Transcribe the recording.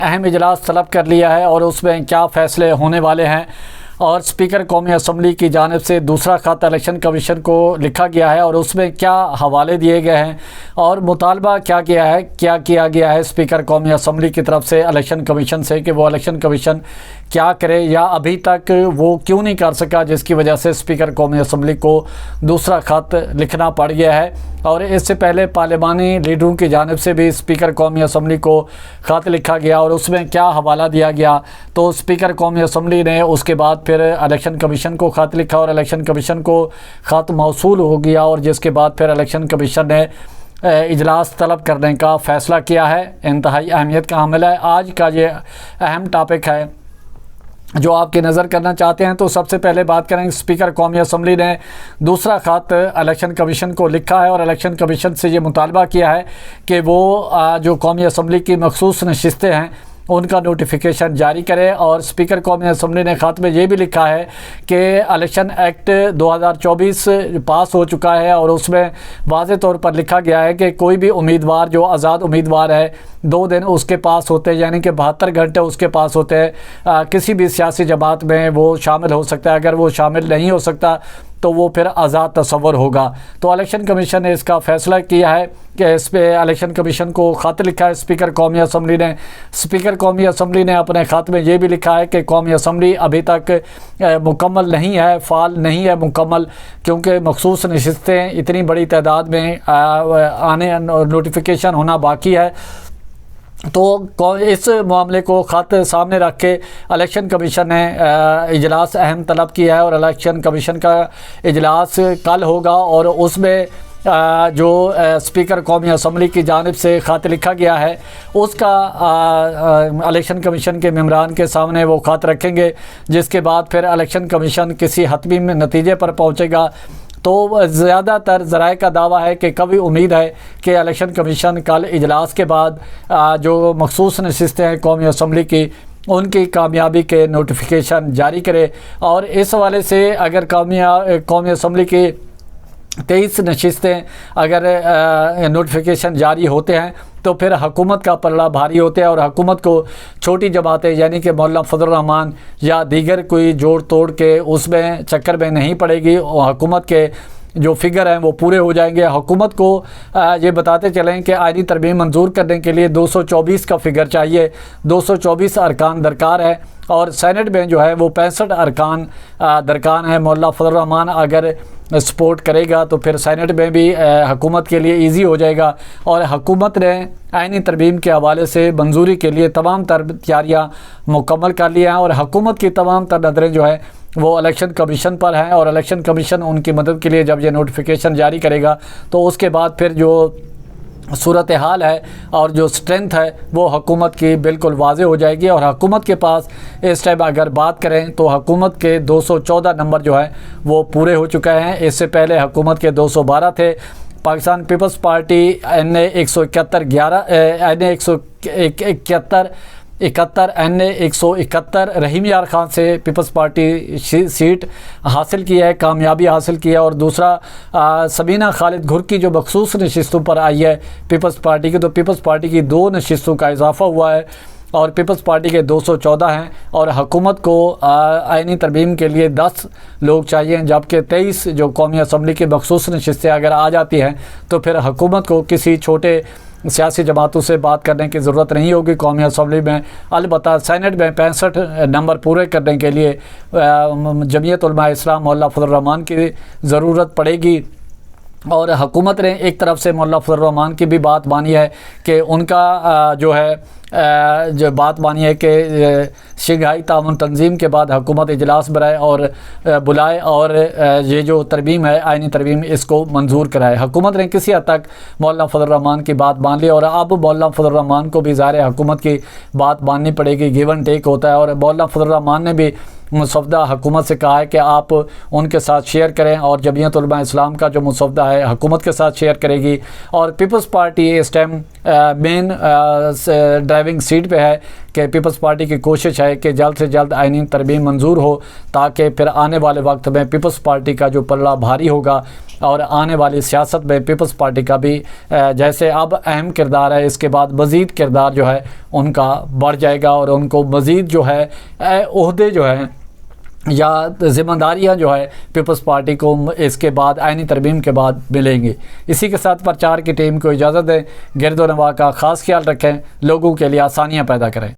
अहम इजलास तलब कर लिया है और उसमें क्या फ़ैसले होने वाले हैं। और स्पीकर कौमी असम्बली की जानिब से दूसरा ख़त इलेक्शन कमीशन को लिखा गया है और उसमें क्या हवाले दिए गए हैं और मुतालबा क्या किया गया है स्पीकर कौमी असम्बली की तरफ से इलेक्शन कमीशन से कि वो इलेक्शन कमीशन क्या करे या अभी तक वो क्यों नहीं कर सका, जिसकी वजह से स्पीकर कौमी असम्बली को दूसरा ख़त लिखना पड़ गया है। और इससे पहले पार्लिमानी लीडरों की जानिब से भी स्पीकर कौमी असम्बली को ख़त लिखा गया और उसमें क्या हवाला दिया गया। तो स्पीकर कौमी असम्बली ने उसके बाद फिर इलेक्शन कमीशन को ख़त लिखा और इलेक्शन कमीशन को ख़त मौसूल हो गया और जिसके बाद फिर इलेक्शन कमीशन ने इजलास तलब करने का फ़ैसला किया है। इंतहाई अहमियत का हामिल है। आज का ये अहम टॉपिक है जो आपकी नज़र करना चाहते हैं। तो सबसे पहले बात करेंगे, स्पीकर कौमी असम्बली ने दूसरा ख़त इलेक्शन कमीशन को लिखा है और इलेक्शन कमीशन से ये मुतालबा किया है कि वो जो कौमी असम्बली की मखसूस नशिस्तें हैं उनका नोटिफिकेशन जारी करे। और स्पीकर कौमी असम्बली ने ख़त में ये भी लिखा है कि इलेक्शन एक्ट 2024 पास हो चुका है और उसमें वाज़े तौर पर लिखा गया है कि कोई भी उम्मीदवार जो आज़ाद उम्मीदवार है 2 दिन उसके पास होते हैं, यानी कि 72 घंटे उसके पास होते हैं। किसी भी सियासी जमात में वो शामिल हो सकता है। अगर वो शामिल नहीं हो सकता तो वो फिर आज़ाद तस्वर होगा। तो इलेक्शन कमीशन ने इसका फ़ैसला किया है कि इस पर इलेक्शन कमीशन को ख़त लिखा है स्पीकर कौमी असम्बली ने। स्पीकर कौमी असम्बली ने अपने ख़त में ये भी लिखा है कि कौमी असम्बली अभी तक मुकम्मल नहीं है, फ़ाल नहीं है मुकम्मल, क्योंकि मखसूस नशिस्तें इतनी बड़ी तादाद में आने नोटिफिकेशन होना बाकी है। तो इस मामले को ख़त सामने रख के इलेक्शन कमीशन ने इजलास अहम तलब किया है और इलेक्शन कमीशन का इजलास कल होगा और उसमें जो स्पीकर कौमी असम्बली की जानिब से ख़त लिखा गया है उसका इलेक्शन कमीशन के मेम्बरान के सामने वो ख़त रखेंगे, जिसके बाद फिर इलेक्शन कमीशन किसी हतमी नतीजे पर पहुँचेगा। तो ज़्यादातर ज़राए का दावा है कि कभी उम्मीद है कि इलेक्शन कमीशन कल इजलास के बाद जो मखसूस नशिस्तें हैं कौमी असम्बली की उनकी कामयाबी के नोटिफिकेशन जारी करे। और इस हवाले से अगर कौमी असम्बली की 23 नशिस्तें अगर नोटिफिकेशन जारी होते हैं तो फिर हुकूमत का पलड़ा भारी होता है और हुकूमत को छोटी जमातें यानी कि मौलाना फजलुर रहमान या दीगर कोई जोड़ तोड़ के उसमें चक्कर में नहीं पड़ेगी और हुकूमत के जो फिगर हैं वो पूरे हो जाएंगे। हुकूमत को ये बताते चलें कि आईनी तरमीम मंजूर करने के लिए 224 का फिगर चाहिए, 224 अरकान दरकार है और सेनेट में जो है वो 65 अरकान दरकार है। मौलाना फजलुर रहमान अगर सपोर्ट करेगा तो फिर सेनेट में भी हुकूमत के लिए इजी हो जाएगा। और हुकूमत ने आईनी तरमीम के हवाले से मंजूरी के लिए तमाम तर तैयारियाँ मुकम्मल कर लिया हैं और हुकूमत की तमाम तर नज़रें जो है वो इलेक्शन कमीशन पर हैं और इलेक्शन कमीशन उनकी मदद के लिए जब ये नोटिफिकेशन जारी करेगा तो उसके बाद फिर जो सूरत हाल है और जो स्ट्रेंथ है वो हुकूमत की बिल्कुल वाज़े हो जाएगी। और हुकूमत के पास इस टाइम अगर बात करें तो हुकूमत के 214 नंबर जो है वो पूरे हो चुके हैं। इससे पहले हुकूमत के 212 थे। Pakistan Peoples Party NA 171 NA 171 Rahim Yar Khan से पीपल्स पार्टी सीट हासिल की है, कामयाबी हासिल की है। और दूसरा सबीना खालिद घुर की जो मखसूस नशिस्तों पर आई है पीपल्स पार्टी की, तो पीपल्स पार्टी की 2 नशिस्तों का इजाफा हुआ है और पीपल्स पार्टी के 214 हैं। और हुकूमत को आईनी तरमीम के लिए 10 लोग चाहिए, जबकि 23 जो कौमी असम्बली की मखसूस नशिस्तें अगर आ जाती हैं तो फिर हुकूमत को किसी छोटे सियासी जमातों से बात करने की ज़रूरत नहीं होगी कौमी असम्बली में। अलबत्ता सेनेट में 65 नंबर पूरे करने के लिए जमीयत उलमा इस्लाम मौलाना फजलुर रहमान की ज़रूरत पड़ेगी। और हुकूमत ने एक तरफ से मौलाना फजलुर रहमान की भी बात मानी है कि उनका जो है जो बात मानी है कि शंघाई ताउन तंजीम के बाद हुकूमत इजलास बुलाए और ये जो तरमीम है आईनी तरमीम इसको मंजूर कराए। हुकूमत ने किसी हद तक मौलाना फजलुर रहमान की बात मान ली और अब मौलाना फजलुर रहमान को भी ज़ाहिर हुकूमत की बात माननी पड़ेगी, गिव एंड टेक होता है। और मौलाना फजलुर रहमान ने भी मुसवदा हुकूमत से कहा है कि आप उनके साथ शेयर करें और जमीयत उलमा इस्लाम का जो मुसवदा है हुकूमत के साथ शेयर करेगी। और पीपल्स पार्टी इस टाइम मेन ड्राइविंग सीट पे है कि पीपल्स पार्टी की कोशिश है कि जल्द से जल्द आईनी तरमीम मंजूर हो, ताकि फिर आने वाले वक्त में पीपल्स पार्टी का जो पल्ला भारी होगा और आने वाली सियासत में पीपल्स पार्टी का भी जैसे अब अहम किरदार है, इसके बाद मज़ीद किरदार जो है उनका बढ़ जाएगा और उनको मज़ीद जो है ओहदे जो है या ज़िम्मेदारियाँ जो है पीपल्स पार्टी को इसके बाद आईनी तरमीम के बाद मिलेंगी। इसी के साथ प्रचार की टीम को इजाज़त दें। गिरदो नवा का ख़ास ख्याल रखें, लोगों के लिए आसानियाँ पैदा करें।